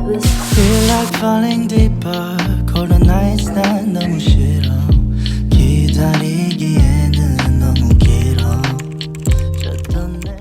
Feel like falling deeper. Cold nights 난 너무 싫어. 기다리기에는 너무 길어. 줬던 내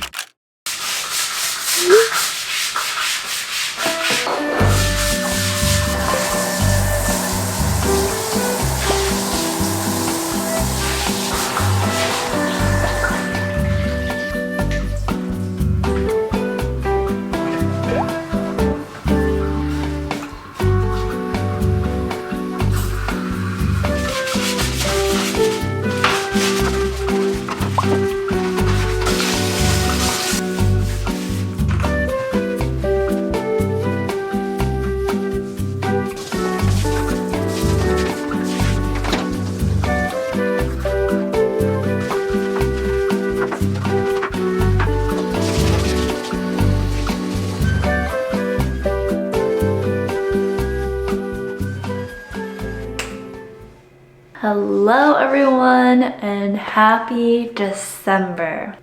Hello everyone and happy December.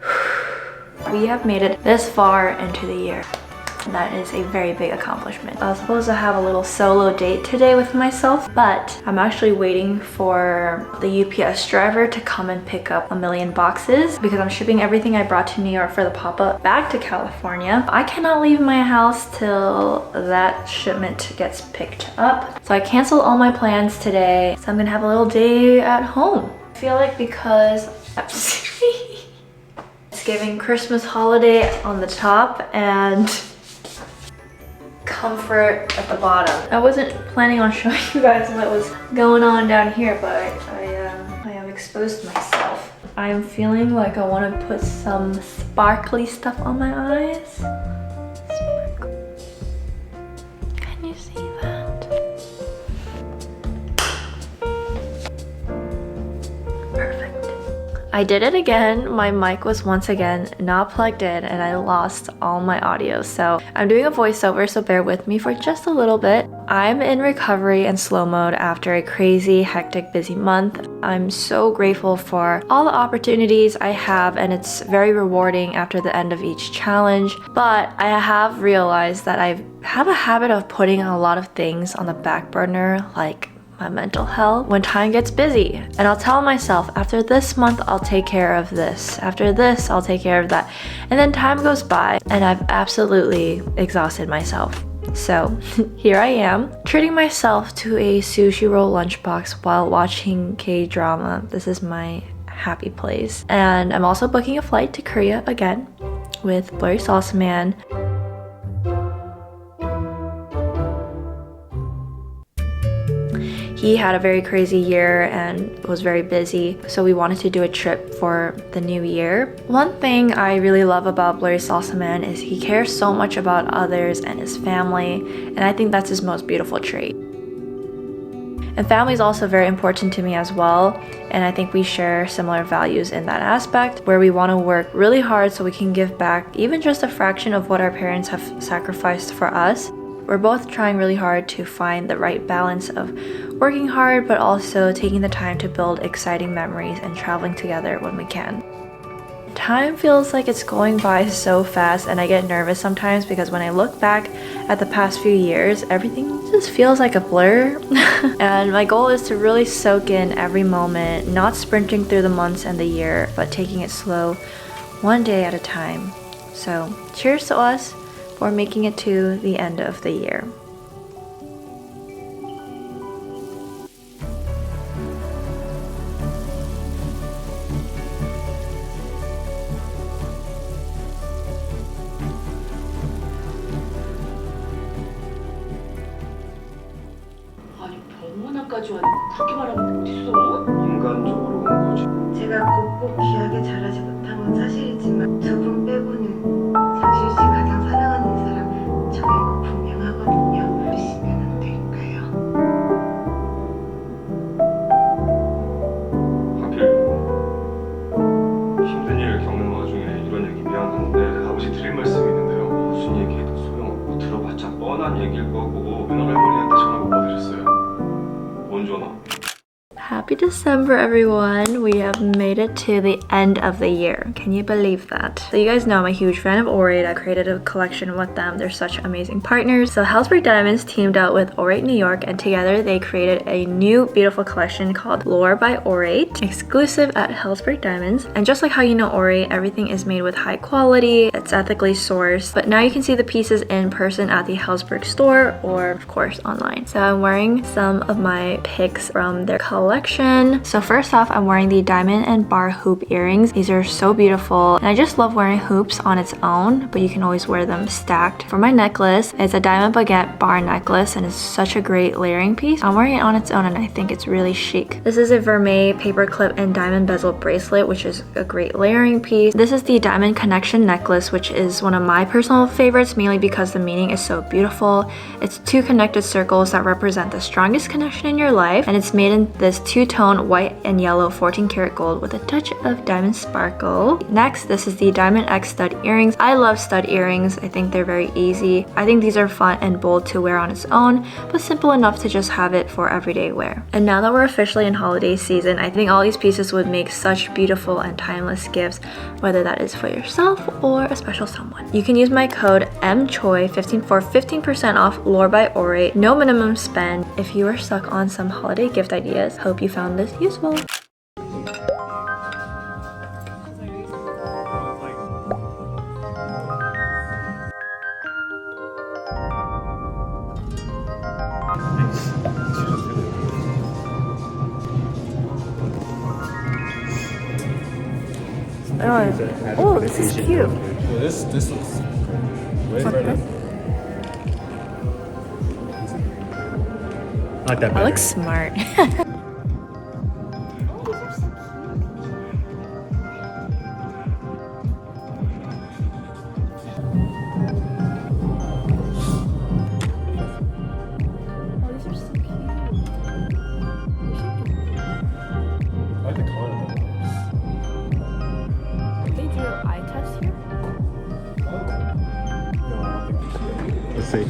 We have made it this far into the year. That is a very big accomplishment. I was supposed to have a little solo date today with myself, but I'm actually waiting for the UPS driver to come and pick up 1,000,000 boxes because I'm shipping everything I brought to New York for the pop-up back to California. I cannot leave my house till that shipment gets picked up. So I canceled all my plans today. So I'm gonna have a little day at home. I feel like because it's giving Christmas holiday on the top and comfort at the bottom. I wasn't planning on showing you guys what was going on down here, but I have exposed myself. I'm feeling like I want to put some sparkly stuff on my eyes. Sparkle. Can you see that? Perfect. I did it again. My mic was once again not plugged in and I lost all my audio. So I'm doing a voiceover, so bear with me for just a little bit. I'm in recovery and slow mode after a crazy, hectic, busy month. I'm so grateful for all the opportunities I have and it's very rewarding after the end of each challenge. But I have realized that I have a habit of putting a lot of things on the back burner, like my mental health, when time gets busy. And I'll tell myself, after this month, I'll take care of this. After this, I'll take care of that. And then time goes by and I've absolutely exhausted myself. So here I am, treating myself to a sushi roll lunchbox while watching K-drama. This is my happy place. And I'm also booking a flight to Korea again with Blurry Salsa Man. He had a very crazy year and was very busy, so we wanted to do a trip for the new year. One thing I really love about Blurry Salsa Man is he cares so much about others and his family, and I think that's his most beautiful trait. And family is also very important to me as well, and I think we share similar values in that aspect, where we want to work really hard so we can give back even just a fraction of what our parents have sacrificed for us. We're both trying really hard to find the right balance of working hard but also taking the time to build exciting memories and traveling together when we can. Time feels like it's going by so fast and I get nervous sometimes because when I look back at the past few years, everything just feels like a blur. And my goal is to really soak in every moment, not sprinting through the months and the year, but taking it slow, one day at a time. So cheers to us for making it to the end of the year. 아니 병원까지 왔는데 그렇게 말하면 어딨어? 인간적으로 온 거지. 제가 꼭꼭 귀하게 잘하지 못한 건 사실이지만 두 분 빼고는 장실 씨 가장 사랑하는 사람 저인 거 분명하거든요. 보시면 안 될까요? 하필 힘든 일 겪는 와중에 이런 얘기 미안한데 아버지 드릴 말씀이 있는데요. 무슨 얘기해도 소용없고 들어봤자 뻔한 얘기일 거고 외할머니한테 전화 못 받으셨어요. 뭔 전화? Happy December, everyone. We have made it to the end of the year. Can you believe that? So you guys know I'm a huge fan of Orate. I created a collection with them. They're such amazing partners. So Helzberg Diamonds teamed up with Orate New York, and together they created a new beautiful collection called Lore by Orate, exclusive at Helzberg Diamonds. And just like how you know Orate, everything is made with high quality. It's ethically sourced. But now you can see the pieces in person at the Helzberg store, or of course online. So I'm wearing some of my picks from their collection. So first off, I'm wearing the diamond and bar hoop earrings. These are so beautiful, and I just love wearing hoops on its own, but you can always wear them stacked. For my necklace, it's a diamond baguette bar necklace, and it's such a great layering piece. I'm wearing it on its own, and I think it's really chic. This is a vermeil paperclip and diamond bezel bracelet, which is a great layering piece. This is the diamond connection necklace, which is one of my personal favorites, mainly because the meaning is so beautiful. It's 2 connected circles that represent the strongest connection in your life, and it's made in this 2-tone white and yellow 14 karat gold with a touch of diamond sparkle. Next, this is the Diamond X stud earrings. I love stud earrings. I think they're very easy. I think these are fun and bold to wear on its own, but simple enough to just have it for everyday wear. And now that we're officially in holiday season, I think all these pieces would make such beautiful and timeless gifts, whether that is for yourself or a special someone. You can use my code MCHOI15 for 15% off Lore by Orate. No minimum spend. If you are stuck on some holiday gift ideas, hope you found this useful. Oh, this is cute. Well, this looks way better. I like that better. That looks smart. I like the color of them. They do an eye test here? No, I don't think so. Let's see.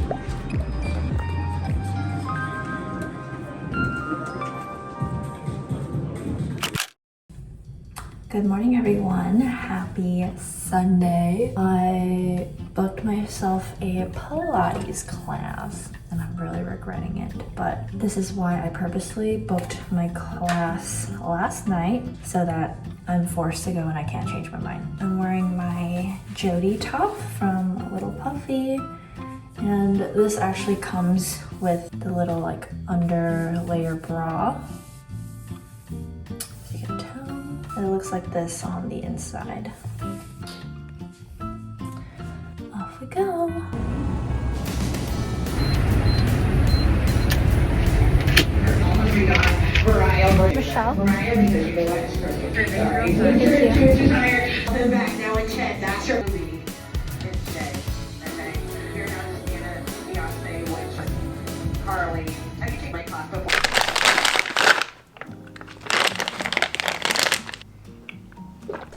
Good morning, everyone. Happy Sunday. I booked myself a Pilates class and I'm really regretting it, but this is why I purposely booked my class last night so that I'm forced to go and I can't change my mind. I'm wearing my Jody top from Little Puffy, and this actually comes with the little like under layer bra. So you can tell. It looks like this on the inside. Off we go. Michelle.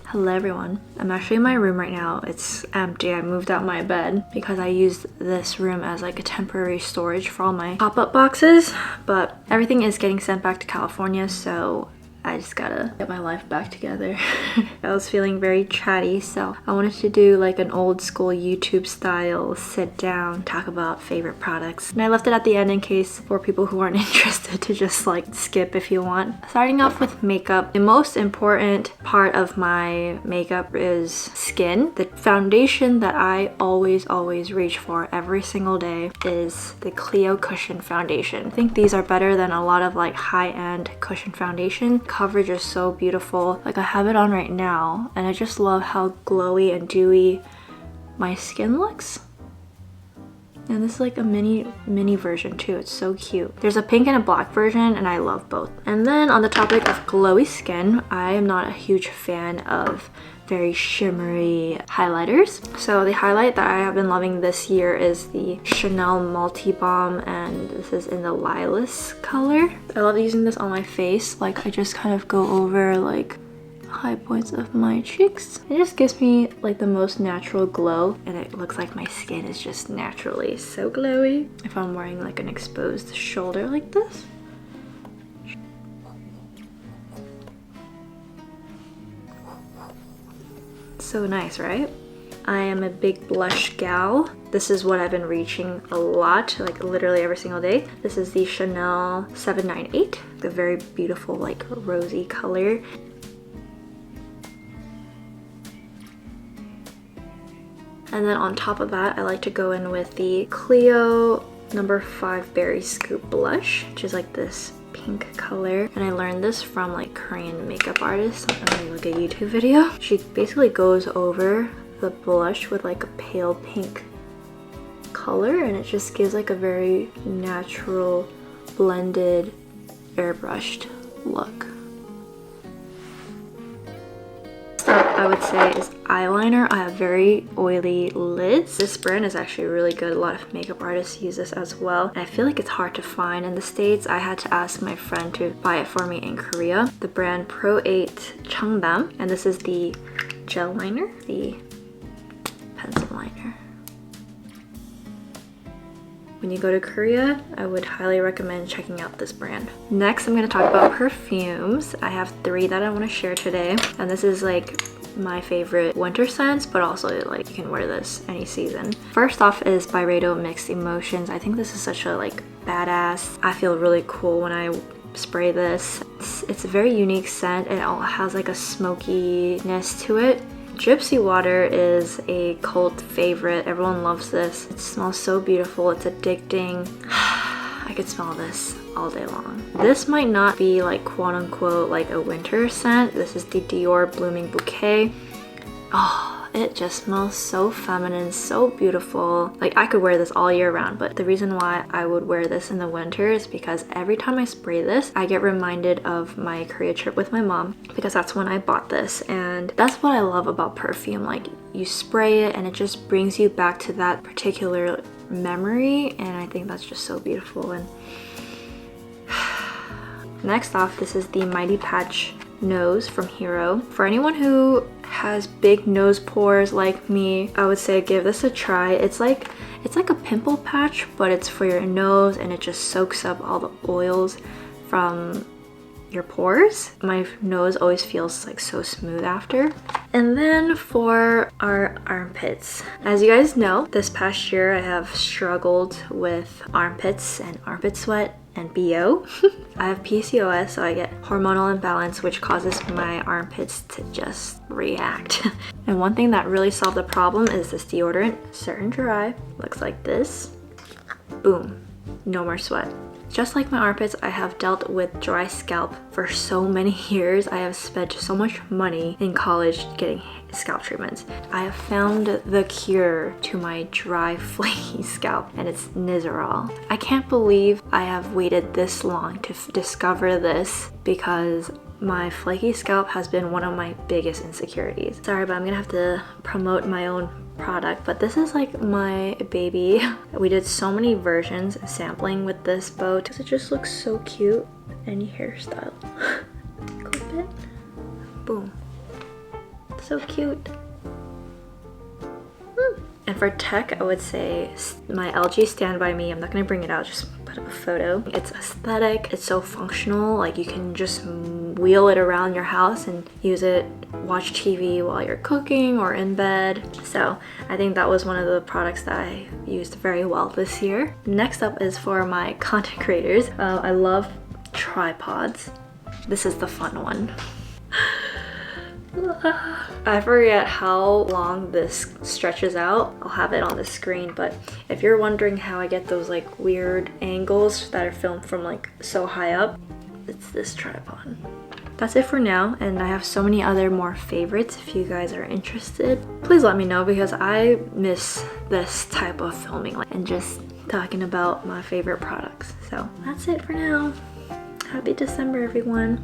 Hello everyone. I'm actually in my room right now. It's empty. I moved out my bed because I used this room as like a temporary storage for all my pop-up boxes, but everything is getting sent back to California, so I just gotta get my life back together. I was feeling very chatty, so I wanted to do like an old school YouTube style sit down, talk about favorite products. And I left it at the end in case for people who aren't interested to just like skip if you want. Starting off with makeup, the most important part of my makeup is skin. The foundation that I always reach for every single day is the Clio Cushion Foundation. I think these are better than a lot of like high-end cushion foundation. Coverage is so beautiful. Like I have it on right now and I just love how glowy and dewy my skin looks. And this is like a mini version too. It's so cute. There's a pink and a black version and I love both. And then on the topic of glowy skin, I am not a huge fan of very shimmery highlighters. So the highlight that I have been loving this year is the Chanel Multi Balm, and this is in the Lilas color. I love using this on my face. Like I just kind of go over like high points of my cheeks. It just gives me like the most natural glow, and it looks like my skin is just naturally so glowy if I'm wearing like an exposed shoulder like this. so nice, right? I am a big blush gal. This is what I've been reaching a lot, like literally every single day. This is the Chanel 798, the very beautiful like rosy color. And then on top of that, I like to go in with the Clio number 5 Berry Scoop blush, which is like this pink color. And I learned this from like Korean makeup artists on like a YouTube video. She basically goes over the blush with like a pale pink color, and it just gives like a very natural blended airbrushed look. Next up, I would say is eyeliner. I have very oily lids. This brand is actually really good. A lot of makeup artists use this as well. And I feel like it's hard to find in the States. I had to ask my friend to buy it for me in Korea. The brand Pro 8 Cheongdam, and this is the gel liner, the pencil liner. When you go to Korea, I would highly recommend checking out this brand. Next, I'm going to talk about perfumes. I have 3 that I want to share today, and this is like my favorite winter scents, but also like you can wear this any season. First off is Byredo Mixed Emotions. I think this is such a like badass. I feel really cool when I spray this. It's a very unique scent. It all has like a smokiness to it. Gypsy Water is a cult favorite. Everyone loves this. It smells so beautiful. It's addicting. I could smell this all day long. This might not be like quote unquote like a winter scent. This is the Dior Blooming Bouquet. Oh, it just smells so feminine, so beautiful. Like I could wear this all year round, but the reason why I would wear this in the winter is because every time I spray this, I get reminded of my Korea trip with my mom, because that's when I bought this. And that's what I love about perfume. Like you spray it and it just brings you back to that particular memory, and I think that's just so beautiful. And next off, this is the Mighty Patch Nose from Hero. For anyone who has big nose pores like me, I would say give this a try. It's like a pimple patch, but it's for your nose, and it just soaks up all the oils from your pores. My nose always feels like so smooth after. And then for our armpits, as you guys know, this past year I have struggled with armpits and armpit sweat and BO. I have PCOS, so I get hormonal imbalance, which causes my armpits to just react. And one thing that really solved the problem is this deodorant, Certain Dry. Looks like this. Boom, no more sweat. Just like my armpits, I have dealt with dry scalp for so many years. I have spent so much money in college getting scalp treatments. I have found the cure to my dry, flaky scalp, and it's Nizoral. I can't believe I have waited this long to discover this, because my flaky scalp has been one of my biggest insecurities. Sorry, but I'm gonna have to promote my own product, but this is like my baby. We did so many versions sampling with this bow because it just looks so cute. Any hairstyle. Clip it. Boom. So cute. And for tech, I would say my LG Stand By Me. I'm not gonna bring it out, just put up a photo. It's aesthetic, it's so functional. Like you can just wheel it around your house and use it, watch TV while you're cooking or in bed. So I think that was one of the products that I used very well this year. Next up is for my content creators. I love tripods. This is the fun one. I forget how long this stretches out. I'll have it on the screen, but if you're wondering how I get those like weird angles that are filmed from like so high up, it's this tripod. That's it for now, and I have so many other more favorites. If you guys are interested, please let me know, because I miss this type of filming and just talking about my favorite products. So that's it for now. Happy December, everyone.